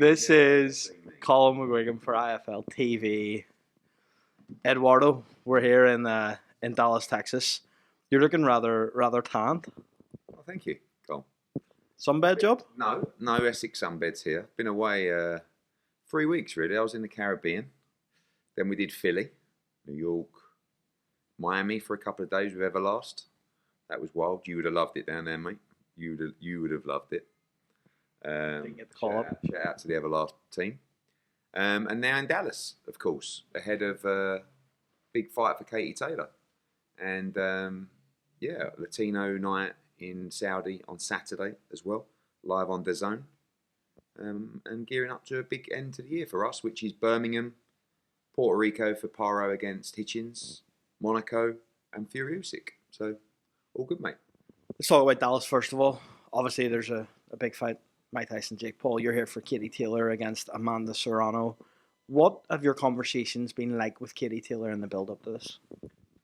This is Colin McGuigan for IFLTV. Eduardo, we're here in Dallas, Texas. You're looking rather tanned. Oh, thank you, Cole. Sunbed job? No Essex sunbeds here. Been away 3 weeks really. I was in the Caribbean. Then we did Philly, New York, Miami for a couple of days with Everlast. That was wild. You would have loved it down there, mate. You would have loved it. Didn't get the call up. Shout out to the Everlast team. And now in Dallas, of course, ahead of big fight for Katy Taylor. And Latino night in Saudi on Saturday as well, live on DAZN. And gearing up to a big end to the year for us, which is Birmingham, Puerto Rico for Paro against Hitchens, Monaco and Fury Usyk. So, all good, mate. Let's talk about Dallas first of all. Obviously, there's a big fight. Mike Tyson, Jake Paul. You're here for Katy Taylor against Amanda Serrano. What have your conversations been like with Katy Taylor in the build-up to this?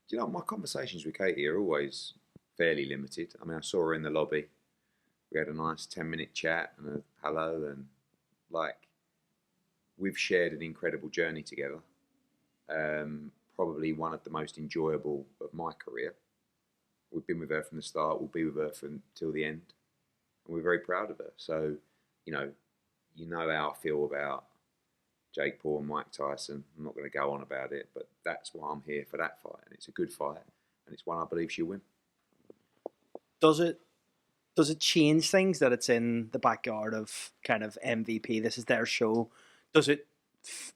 You know, my conversations with Katy are always fairly limited. I mean, I saw her in the lobby. We had a nice 10-minute chat and a hello, and we've shared an incredible journey together. Probably one of the most enjoyable of my career. We've been with her from the start. We'll be with her until the end. And we're very proud of her. So, you know how I feel about Jake Paul and Mike Tyson. I'm not going to go on about it, but that's why I'm here for that fight. And it's a good fight, and it's one I believe she'll win. Does it change things that it's in the backyard of kind of MVP? This is their show. Does it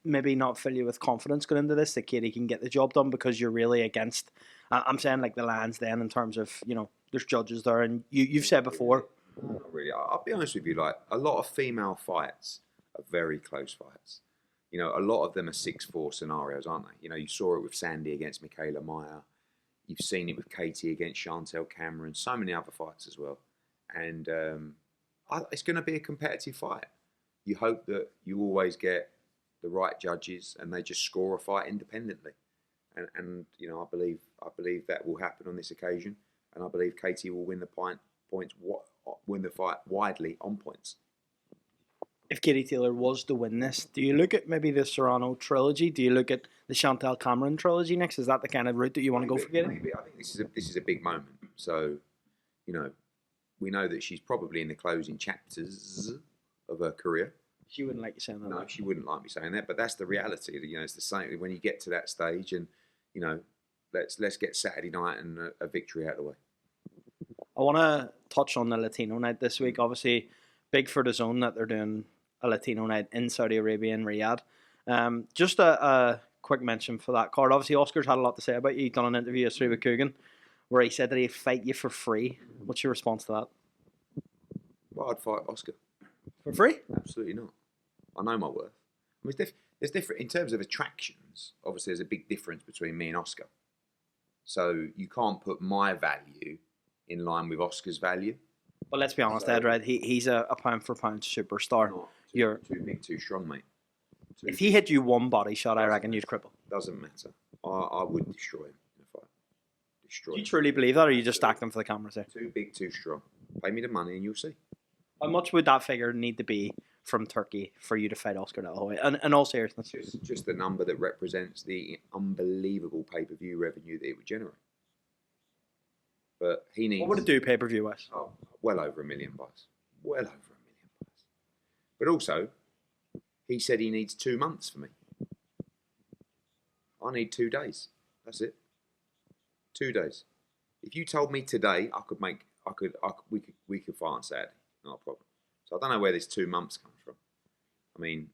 maybe not fill you with confidence going into this that Katy can get the job done because you're really against? I'm saying like the Lions then in terms of, there's judges there, and you've said before. Not really. I'll be honest with you, a lot of female fights are very close fights. A lot of them are 6-4 scenarios, aren't they? You saw it with Sandy against Michaela Meyer. You've seen it with Katy against Chantel Cameron, so many other fights as well. And it's going to be a competitive fight. You hope that you always get the right judges and they just score a fight independently. And I believe that will happen on this occasion. And I believe Katy will win win the fight widely on points. If Katy Taylor was to win this, do you look at maybe the Serrano trilogy? Do you look at the Chantel Cameron trilogy next? Is that the kind of route that you want to go for, Katy? Maybe. I think this is a big moment. So, we know that she's probably in the closing chapters of her career. She wouldn't like you saying that. No, she wouldn't like me saying that, but that's the reality. It's the same when you get to that stage, and let's get Saturday night and a victory out of the way. I want to touch on the Latino night this week. Obviously, big for DAZN that they're doing a Latino night in Saudi Arabia in Riyadh. Just a quick mention for that card. Obviously, Oscar's had a lot to say about you. He's done an interview yesterday with Coogan where he said that he'd fight you for free. What's your response to that? Well, I'd fight Oscar. For free? Absolutely not. I know my worth. I mean, there's different in terms of attractions. Obviously, there's a big difference between me and Oscar. So you can't put my value in line with Oscar's value. But let's be honest, Ed, right? He's a pound for pound superstar. You're too big, too strong, mate. If he hit you one body shot, I reckon you'd cripple. Doesn't matter. I would destroy him in a fight. Do you truly believe that, or are you just acting for the cameras there? Too big, too strong. Pay me the money and you'll see. How much would that figure need to be from Turkey for you to fight Oscar De La Hoya? And in all seriousness, just the number that represents the unbelievable pay-per-view revenue that it would generate. But he needs. What would it do pay-per-view wise? Oh, well over $1 million bucks. Well over $1 million bucks. But also, he said he needs 2 months for me. I need 2 days. That's it. 2 days. If you told me today, we could fight on Saturday. Not a problem. So I don't know where this 2 months comes from. I mean,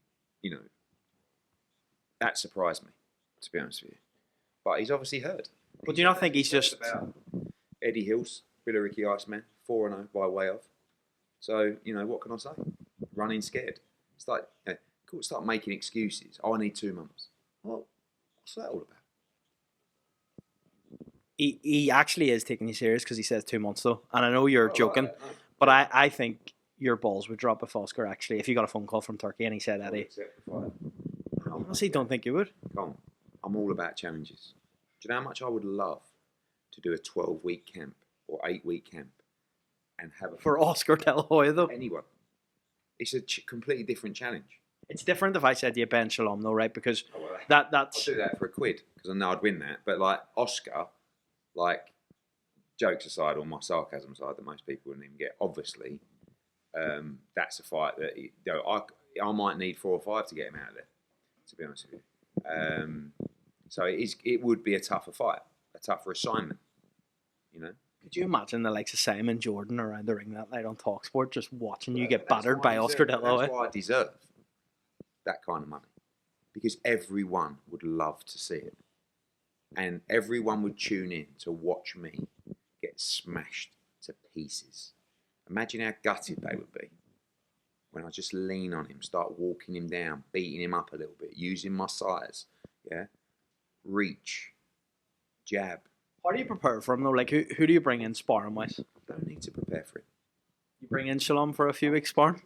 that surprised me, to be honest with you. But he's obviously heard. But do you not think he's just about Eddie Hills, Billericay Iceman, 4-0 by way of. So, what can I say? Running scared. It's like, start making excuses. Oh, I need 2 months. Well, what's that all about? He actually is taking you serious because he says 2 months though. And I know you're joking, right, no. But I think your balls would drop if Oscar actually, if you got a phone call from Turkey and he said, Eddie. I honestly don't think you would. Come on. I'm all about challenges. Do you know how much I would love to do a 12-week camp or 8-week camp and have for Oscar De La Hoya though? Anyone. It's a completely different challenge. It's different if I said to you Ben Shalom though, right? Because I'll that's do that for a quid because I know I'd win that. But like Oscar, like jokes aside or my sarcasm aside that most people wouldn't even get, obviously, that's a fight that I might need 4 or 5 to get him out of there, to be honest with you. So it would be a tougher fight, a tougher assignment, you know. Could you imagine the likes of Simon Jordan around the ring that night on Talksport, just watching you get battered by Oscar De La Hoya? That's why I deserve that kind of money, because everyone would love to see it, and everyone would tune in to watch me get smashed to pieces. Imagine how gutted they would be when I just lean on him, start walking him down, beating him up a little bit, using my size, reach, jab. How do you prepare for him though? Like who do you bring in sparring wise? Don't need to prepare for it. You bring in Shalom for a few weeks sparring?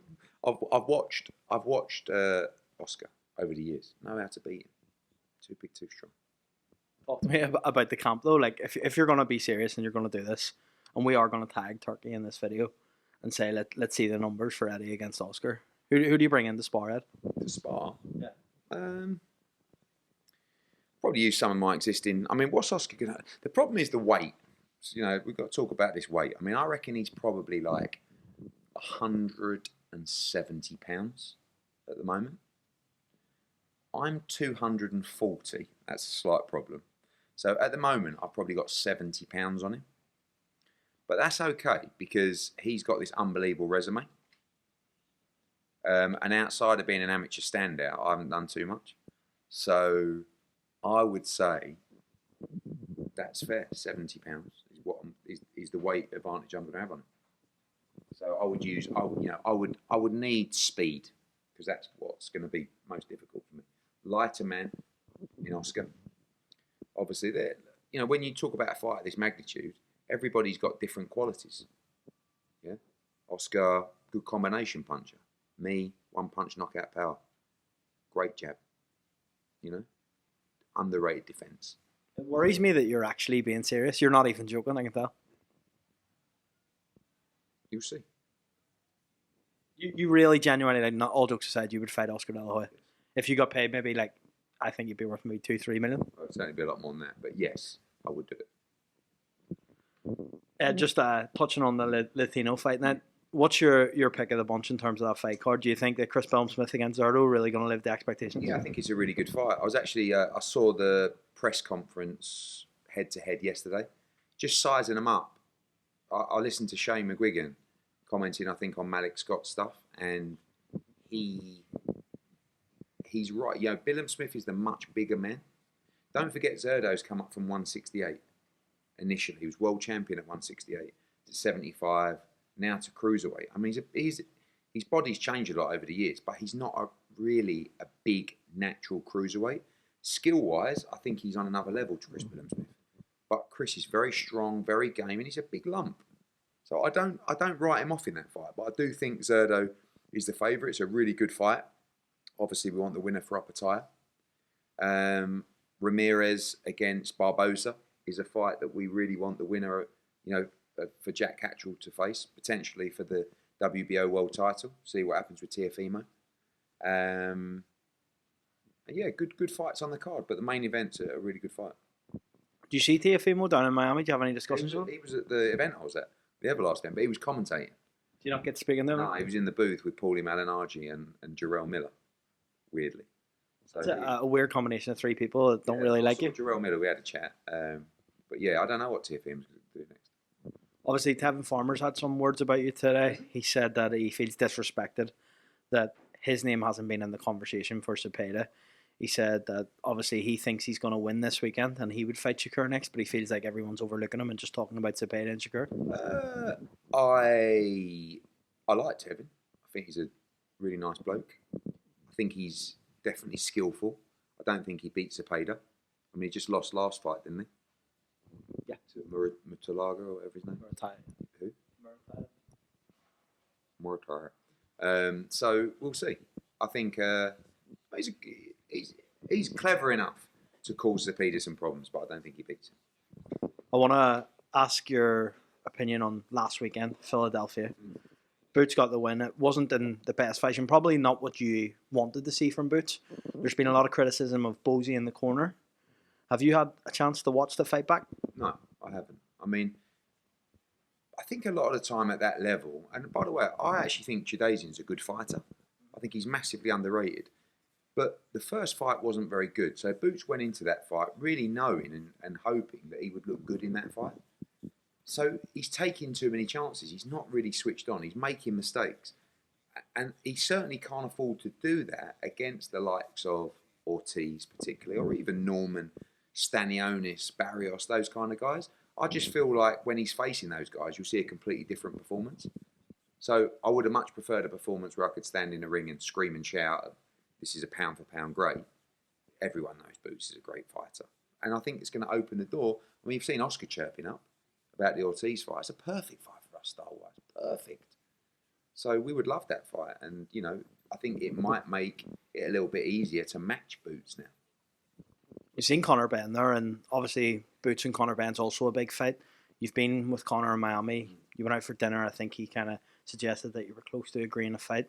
I've watched Oscar over the years. Know how to beat him. Too big, too strong. Talk to me about the camp though. Like if you're going to be serious and you're going to do this, and we are going to tag Turkey in this video and say let's see the numbers for Eddie against Oscar. Who do you bring in to spar, Ed? To spar? Yeah. Probably use some of my existing. I mean, what's Oscar gonna? The problem is the weight. So, you know, we've got to talk about this weight. I mean, I reckon he's probably like 170 pounds at the moment. I'm 240. That's a slight problem. So at the moment, I've probably got 70 pounds on him. But that's okay because he's got this unbelievable resume. And outside of being an amateur standout, I haven't done too much. So I would say that's fair. 70 pounds is the weight advantage I'm going to have on him. So I would need speed because that's what's going to be most difficult for me. Lighter man in Oscar. Obviously, when you talk about a fight of this magnitude, everybody's got different qualities. Yeah, Oscar, good combination puncher. Me, one punch knockout power. Great jab. Underrated defense. It worries me that you're actually being serious. You're not even joking, I can tell. You'll see. You really genuinely, like, not all jokes aside, you would fight Oscar De La Hoya. If you got paid maybe like, I think you'd be worth maybe 2-3 million. Well, it'd certainly be a lot more than that, but yes, I would do it. Just touching on the Latino fight now, what's your pick of the bunch in terms of that fight card? Do you think that Chris Smith against Zerdo really going to live the expectations? Yeah, I think it's a really good fight. I was actually, I saw the press conference head-to-head yesterday, just sizing them up. I listened to Shane McGuigan commenting, I think, on Malik Scott's stuff, and he's right. Bellew Smith is the much bigger man. Don't forget Zerdo's come up from 168 initially. He was world champion at 168 to 75, now to cruiserweight. I mean, his body's changed a lot over the years, but he's not really a big natural cruiserweight. Skill-wise, I think he's on another level to Chris Bellew Smith. But Chris is very strong, very game, and he's a big lump. So I don't write him off in that fight, but I do think Zerdo is the favourite. It's a really good fight. Obviously, we want the winner for upper tire. Ramirez against Barboza is a fight that we really want the winner, for Jack Catchell to face, potentially for the WBO world title. See what happens with Teofimo. Yeah, good fights on the card, but the main event's a really good fight. Do you see Teofimo down in Miami? Do you have any discussions with him? He was at the event I was at, the Everlast event, but he was commentating. Do you not get to speak in there? No, he was in the booth with Paulie Malignaggi and Jarrell Miller, weirdly. So it's a weird combination of 3 people that don't really like you. Jarrell Miller, we had a chat. But yeah, I don't know what Teofimo's going to do next. Obviously, Tevin Farmer's had some words about you today. He said that he feels disrespected, that his name hasn't been in the conversation for Cepeda. He said that obviously he thinks he's going to win this weekend and he would fight Shakur next, but he feels like everyone's overlooking him and just talking about Cepeda and Shakur. I like Tevin. I think he's a really nice bloke. I think he's definitely skillful. I don't think he beat Cepeda. I mean, he just lost last fight, didn't he? Yeah. To Mutalaga or whatever his name. Who? Murataya. So we'll see. I think he's clever enough to cause Cepeda some problems, but I don't think he beats him. I want to ask your opinion on last weekend, Philadelphia. Boots got the win. It wasn't in the best fashion. Probably not what you wanted to see from Boots. There's been a lot of criticism of Bozy in the corner. Have you had a chance to watch the fight back? No, I haven't. I mean, I think a lot of the time at that level, and by the way, I actually think Chidazian's a good fighter. I think he's massively underrated. But the first fight wasn't very good. So Boots went into that fight really knowing and hoping that he would look good in that fight. So he's taking too many chances. He's not really switched on. He's making mistakes. And he certainly can't afford to do that against the likes of Ortiz particularly, or even Norman, Stanionis, Barrios, those kind of guys. I just feel like when he's facing those guys, you'll see a completely different performance. So I would have much preferred a performance where I could stand in the ring and scream and shout, this is a pound for pound great. Everyone knows Boots is a great fighter. And I think it's going to open the door. I mean, you've seen Oscar chirping up about the Ortiz fight. It's a perfect fight for us, style-wise. Perfect. So we would love that fight. And, you know, I think it might make it a little bit easier to match Boots now. You've seen Connor Benn there, and obviously Boots and Connor Benn's also a big fight. You've been with Connor in Miami. You went out for dinner. I think he kind of suggested that you were close to agreeing a fight.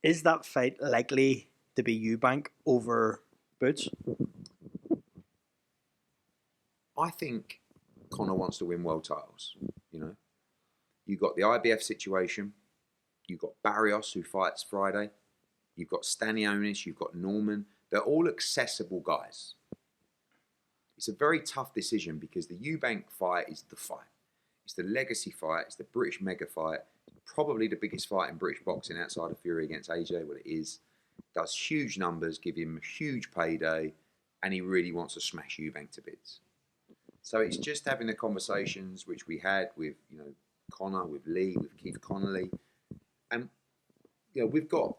Is that fight likely to be Eubank over Boots? I think Connor wants to win world titles. You know, you've got the IBF situation. You've got Barrios, who fights Friday. You've got Stanionis. You've got Norman. They're all accessible guys. It's a very tough decision because the Eubank fight is the fight. It's the legacy fight. It's the British mega fight. Probably the biggest fight in British boxing outside of Fury against AJ. Well, it is. Does huge numbers, give him a huge payday, and he really wants to smash Eubank to bits. So it's just having the conversations which we had with, you know, Connor, with Lee, with Keith Connolly, and you know, we've got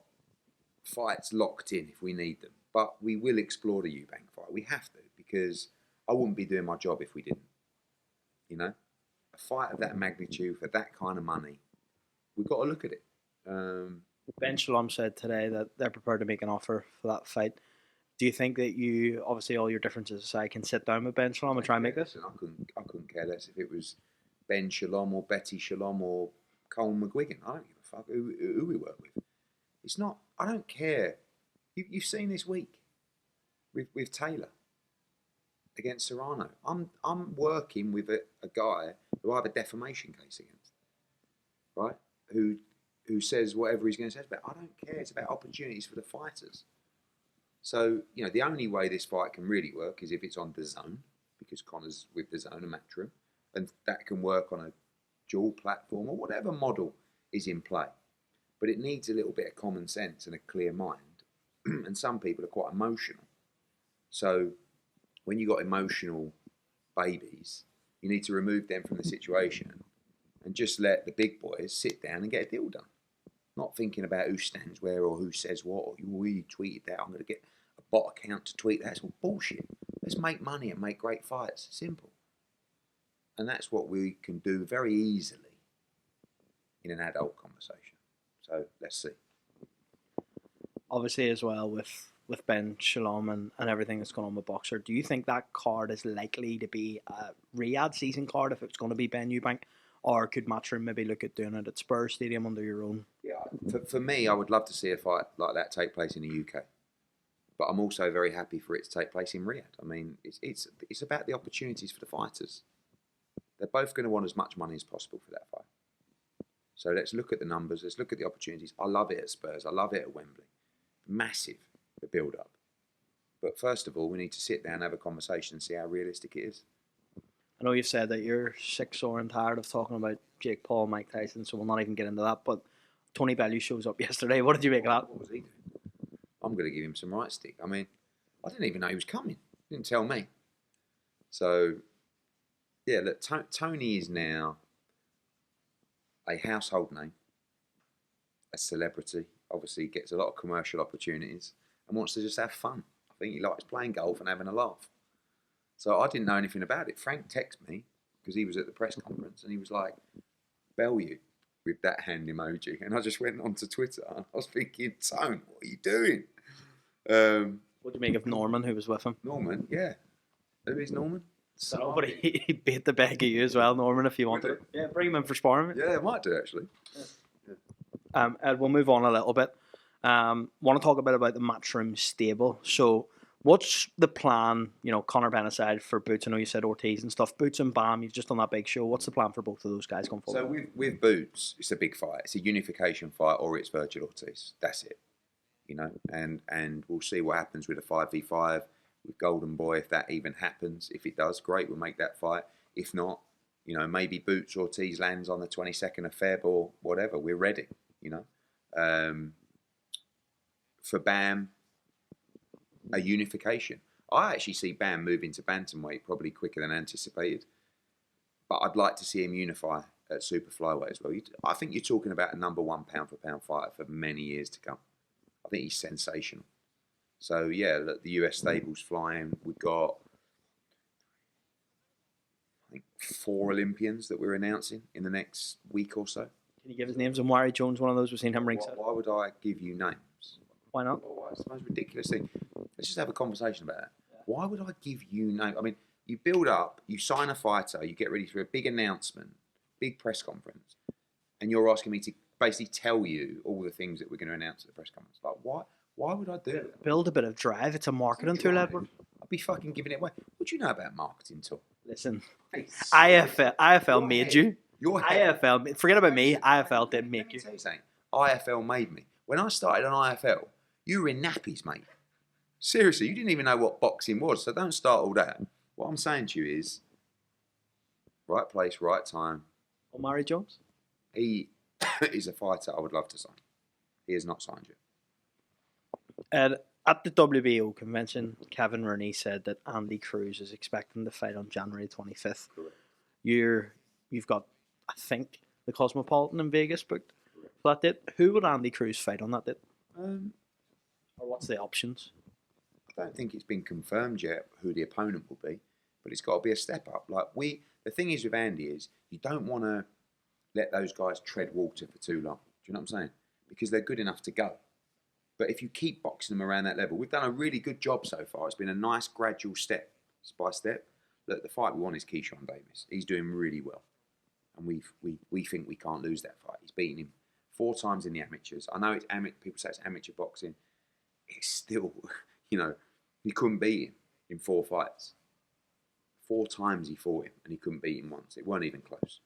fights locked in if we need them, but we will explore the Eubank fight. We have to, because I wouldn't be doing my job if we didn't. You know, a fight of that magnitude for that kind of money, we've got to look at it. Ben Shalom said today that they're prepared to make an offer for that fight. Do you think that you, obviously all your differences aside, can sit down with Ben Shalom and try and make this? I couldn't care less if it was Ben Shalom or Betty Shalom or Colm McGuigan. I don't give a fuck who we work with. It's not. I don't care. You've seen this week with Taylor against Serrano. I'm working with a guy who I have a defamation case against, right? Who says whatever he's going to say about. I don't care. It's about opportunities for the fighters. So, you know, the only way this fight can really work is if it's on DAZN, because Connor's with DAZN and Matchroom, and that can work on a dual platform or whatever model is in play. But it needs a little bit of common sense and a clear mind. And some people are quite emotional. So when you've got emotional babies, you need to remove them from the situation and just let the big boys sit down and get a deal done. Not thinking about who stands where or who says what, or you tweeted that, I'm going to get a bot account to tweet that. It's all bullshit. Let's make money and make great fights. Simple. And that's what we can do very easily in an adult conversation. So let's see. Obviously as well with Ben Shalom and everything that's going on with Boxer, do you think that card is likely to be a Riyadh season card if it's going to be Ben Eubank? Or could Matchroom maybe look at doing it at Spurs Stadium under your own? Yeah, for me, I would love to see a fight like that take place in the UK. But I'm also very happy for it to take place in Riyadh. I mean, it's about the opportunities for the fighters. They're both going to want as much money as possible for that fight. So let's look at the numbers. Let's look at the opportunities. I love it at Spurs. I love it at Wembley. Massive, the build-up. But first of all, we need to sit down and have a conversation and see how realistic it is. I know you've said that you're sick, sore and tired of talking about Jake Paul, Mike Tyson, so we'll not even get into that. But Tony Bellew shows up yesterday. What did you make of that? What was he doing? I'm going to give him some right stick. I mean, I didn't even know he was coming. He didn't tell me. So, yeah, look, Tony is now a household name, a celebrity. Obviously, gets a lot of commercial opportunities and wants to just have fun. I think he likes playing golf and having a laugh. So I didn't know anything about it. Frank texted me because he was at the press conference and he was like, Bellew, with that hand emoji. And I just went onto Twitter and I was thinking, Tone, what are you doing? What do you make of Norman, who was with him? Norman, yeah. Who is Norman? So, but he beat the bag of you as well, Norman, if you wanted it. Yeah, bring him in for sparring. Yeah, I might do actually. Yeah. Ed, we'll move on a little bit. Want to talk a bit about the Matchroom stable. So, what's the plan? Connor Benn aside for Boots. I know you said Ortiz and stuff. Boots and Bam, you've just done that big show. What's the plan for both of those guys going forward? So with Boots, it's a big fight. It's a unification fight, or it's Virgil Ortiz. That's it. And we'll see what happens with a 5v5 with Golden Boy, if that even happens. If it does, great, we'll make that fight. If not, maybe Boots Ortiz lands on the 22nd of Feb or whatever. We're ready, For Bam, a unification. I actually see Bam moving to bantamweight probably quicker than anticipated. But I'd like to see him unify at super flyweight as well. I think you're talking about a number one pound for pound fighter for many years to come. I think he's sensational. So yeah, look, the US stable's flying. We've got, I think, 4 Olympians that we're announcing in the next week or so. Can you give us names? And Wari Jones, one of those, we've seen him ringside. Why would I give you names? Why not? It's the most ridiculous thing. Let's just have a conversation about that. Yeah. Why would I give you names? I mean, you build up, you sign a fighter, you get ready for a big announcement, big press conference, and you're asking me to basically tell you all the things that we're going to announce at the press conference. Like, why would I do that? Build a bit of drive. It's a marketing tool, Edward. I'd be fucking giving it away. What do you know about marketing tool? Listen, IFL made you. Your IFL, forget about me. IFL did make you. Tell you something. IFL made me. When I started on IFL, you were in nappies, mate. Seriously, you didn't even know what boxing was, so don't start all that. What I'm saying to you is, right place, right time. Omari Jones? He is a fighter I would love to sign. He has not signed yet. At the WBO convention, Kevin Rooney said that Andy Cruz is expecting to fight on January 25th. Correct. You've got, I think, the Cosmopolitan in Vegas booked for that date. Who would Andy Cruz fight on that date? Or what's the options? I don't think it's been confirmed yet who the opponent will be, but it's got to be a step up. The thing is with Andy is you don't want to let those guys tread water for too long. Do you know what I'm saying? Because they're good enough to go. But if you keep boxing them around that level, we've done a really good job so far. It's been a nice gradual step by step. Look, the fight we want is Keyshawn Davis. He's doing really well. And we think we can't lose that fight. He's beaten him 4 times in the amateurs. I know it's people say it's amateur boxing. It's still, he couldn't beat him in 4 fights. 4 times he fought him and he couldn't beat him once. It weren't even close.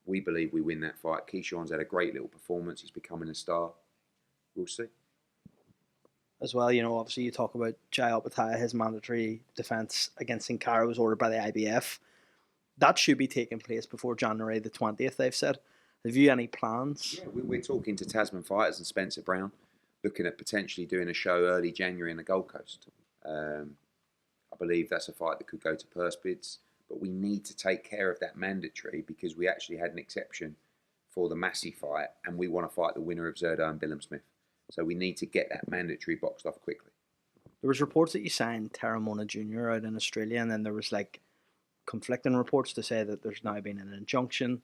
We believe we win that fight. Keyshawn's had a great little performance. He's becoming a star. We'll see. As well, obviously you talk about Jai Opetaia, his mandatory defence against Sin Cara was ordered by the IBF. That should be taking place before January the 20th, they've said. Have you any plans? Yeah, we're talking to Tasman Fighters and Spencer Brown, looking at potentially doing a show early January in the Gold Coast. I believe that's a fight that could go to purse bids, but we need to take care of that mandatory because we actually had an exception for the Massey fight and we want to fight the winner of Zerdo and Billum Smith. So we need to get that mandatory boxed off quickly. There was reports that you signed Terramona Jr. out in Australia, and then there was conflicting reports to say that there's now been an injunction.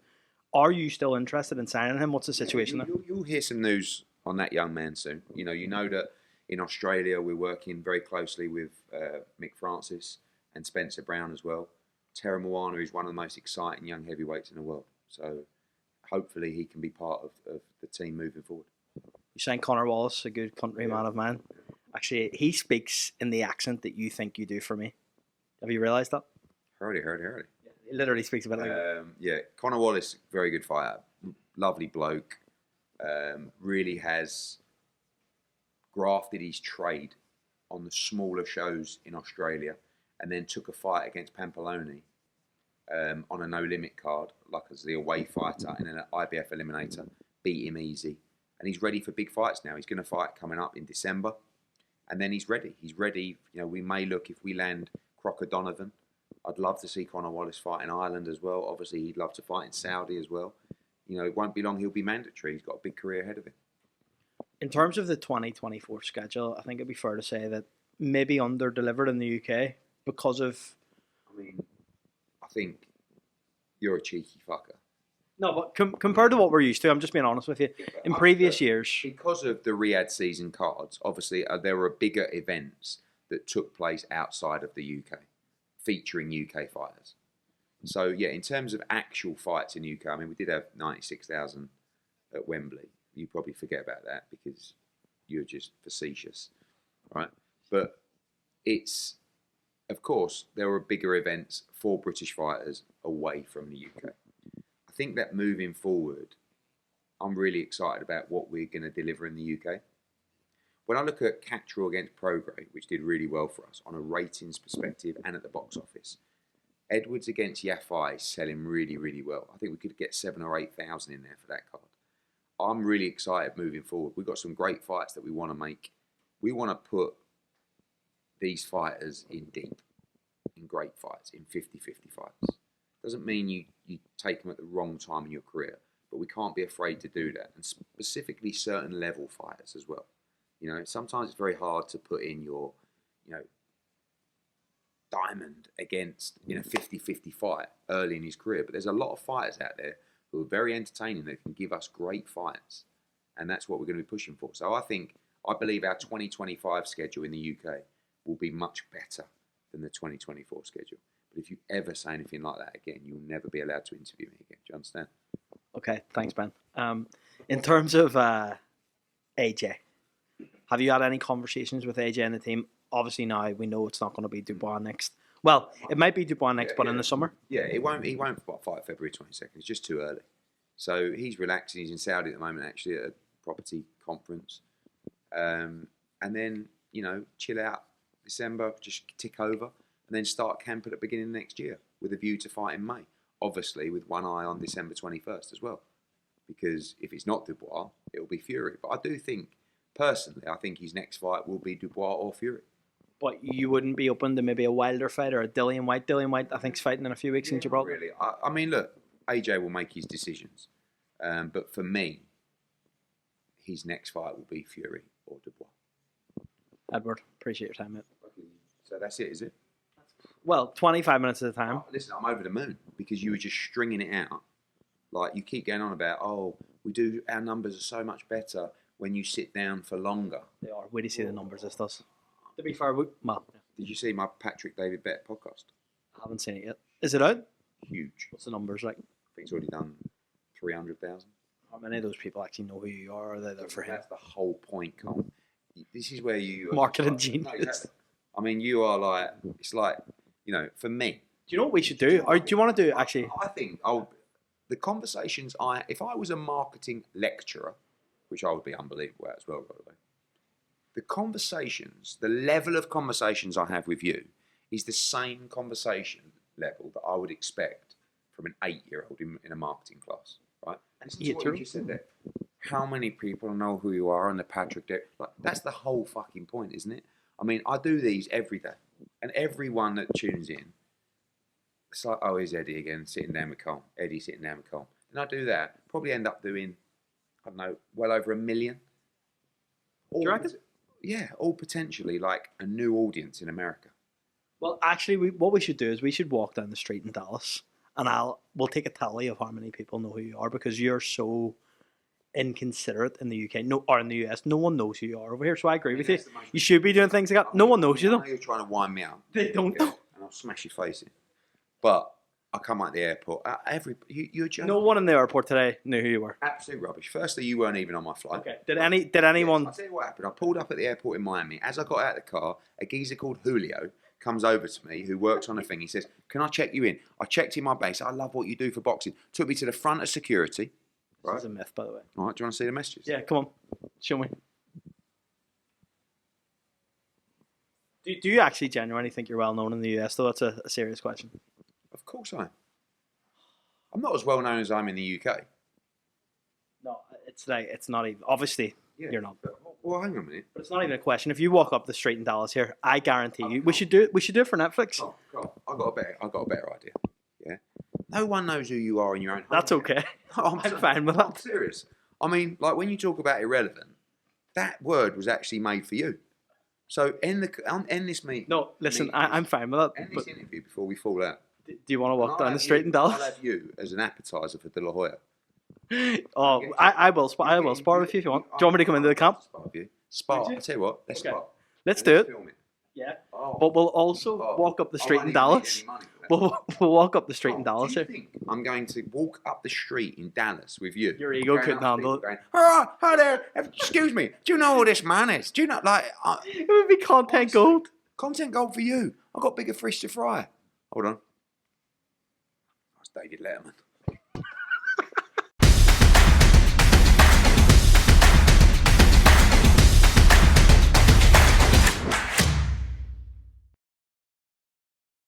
Are you still interested in signing him? What's the situation there? You'll hear some news on that young man soon. You know that in Australia we're working very closely with Mick Francis and Spencer Brown as well. Terra Moana is one of the most exciting young heavyweights in the world. So hopefully he can be part of the team moving forward. You signed Connor Wallace, a good countryman of mine. Actually, he speaks in the accent that you think you do for me. Have you realised that? Heard it. Yeah, he literally speaks about it. Yeah, Connor Wallace, very good fighter. Lovely bloke. Really has grafted his trade on the smaller shows in Australia and then took a fight against Pampaloni on a no-limit card, like as the away fighter and an IBF eliminator. Beat him easy. And he's ready for big fights now. He's going to fight coming up in December. And then he's ready. He's ready. We may look, if we land Crocker Donovan, I'd love to see Connor Wallace fight in Ireland as well. Obviously, he'd love to fight in Saudi as well. It won't be long. He'll be mandatory. He's got a big career ahead of him. In terms of the 2024 schedule, I think it'd be fair to say that maybe under-delivered in the UK because of... I think you're a cheeky fucker. No, but compared to what we're used to, I'm just being honest with you. In previous years... Because of the Riyadh season cards, obviously there were bigger events that took place outside of the UK, featuring UK fighters. So, yeah, in terms of actual fights in the UK, we did have 96,000 at Wembley. you probably forget about that because you're just facetious, right? But it's, of course, there are bigger events for British fighters away from the UK. I think that moving forward, I'm really excited about what we're going to deliver in the UK. When I look at Catchraw against Prograde, which did really well for us on a ratings perspective and at the box office, Edwards against Yafai is selling really, really well. I think we could get 7,000 or 8,000 in there for that card. I'm really excited moving forward. We've got some great fights that we want to make. We want to put these fighters in deep, in great fights, in 50-50 fights. Doesn't mean you take them at the wrong time in your career, but we can't be afraid to do that. And specifically certain level fighters as well. You know, sometimes it's very hard to put in your, you know, diamond against in a 50-50 fight early in his career. But there's a lot of fighters out there who are very entertaining that can give us great fights. And that's what we're going to be pushing for. So I believe our 2025 schedule in the UK will be much better than the 2024 schedule. But if you ever say anything like that again, you'll never be allowed to interview me again. Do you understand? Okay, thanks, Ben. In terms of AJ, have you had any conversations with AJ and the team? Obviously now we know it's not going to be Dubois next. Well, it might be Dubois next, but in the summer. Yeah, he won't fight February 22nd. It's just too early. So he's relaxing. He's in Saudi at the moment, actually, at a property conference. And then, you know, chill out December, just tick over, and then start camp at the beginning of next year with a view to fight in May. Obviously, with one eye on December 21st as well. Because if it's not Dubois, it'll be Fury. But I do think, personally, I think his next fight will be Dubois or Fury. But you wouldn't be open to maybe a Wilder fight or a Dillian White? Dillian White, I think, is fighting in a few weeks in Gibraltar. Really. I mean, look, AJ will make his decisions. But for me, his next fight will be Fury or Dubois. Edward, appreciate your time, mate. So that's it, is it? Well, 25 minutes at a time. Oh, listen, I'm over the moon because you were just stringing it out. Like, you keep going on about, our numbers are so much better when you sit down for longer. They are. Where do you see the numbers this does? To be fair, did you see my Patrick David Bet podcast? I haven't seen it yet. Is it out? Huge. What's the numbers like? I think it's already done 300,000. How many of those people actually know who you are? Or are they there for him? That's the whole point, Colm. This is where you... Marketing genius. No, exactly. I mean, you are like... It's like, you know, for me... Do you know what we should do? Or do you want to do, actually... I think the conversations if I was a marketing lecturer, which I would be unbelievable at as well, by the way, the conversations, the level of conversations I have with you is the same conversation level that I would expect from an 8-year-old in a marketing class, right? And this is what you just said there. How many people know who you are on the Patrick Day? Like, that's the whole fucking point, isn't it? I mean, I do these every day, and everyone that tunes in, it's like, oh, here's Eddie again, sitting down with COLM. Eddie sitting down with COLM. And I do that, probably end up doing, I don't know, well over 1 million. Do you reckon? Yeah, all potentially like a new audience in America. Well, actually, what we should do is we should walk down the street in Dallas, and we'll take a tally of how many people know who you are, because you're so inconsiderate in the UK, or in the US. No one knows who you are over here, so I agree with you. You should be doing things like that. No one knows you, though. You're trying to wind me up. They don't know. And I'll smash your face in. But I come out the airport. You're joking. No one in the airport today knew who you were. Absolute rubbish. Firstly, you weren't even on my flight. Okay. Did anyone? Yes, I'll tell you what happened. I pulled up at the airport in Miami. As I got out of the car, a geezer called Julio comes over to me, who works on a thing. He says, "Can I check you in?" I checked in my base. I love what you do for boxing. Took me to the front of security. Right? This is a myth, by the way. All right. Do you want to see the messages? Yeah. Come on. Show me. Do you actually genuinely think you're well known in the US, though? That's a serious question. Of course I am. I'm not as well known as I'm in the UK. No, it's not even. Obviously, you're not. Well, hang on a minute. But it's not even a question. If you walk up the street in Dallas here, I guarantee you, we should do it for Netflix. Oh, God. I got a better idea. Yeah. No one knows who you are in your own home. That's okay. I'm fine with that. I'm serious. I mean, like, when you talk about irrelevant, that word was actually made for you. So end this meeting. No, listen, I'm fine with that. End this interview before we fall out. Do you want to walk down the street in Dallas? I'll have you as an appetizer for De La Hoya. Oh, I will spar with you if you want. Do you want me to come into the camp? Spar. I'll tell you what. Let's spar. Let's do it. Film it. Yeah. But we'll also walk up the street in Dallas. We'll walk up the street in Oh, Dallas do you here. think I'm going to walk up the street in Dallas with you? Your ego going couldn't up to handle people it. Going, all right, hi there. Excuse me. Do you know who this man is? Do you know, like, It would be content honestly, gold. content gold for you. I've got bigger fish to fry. Hold on. That's David Letterman.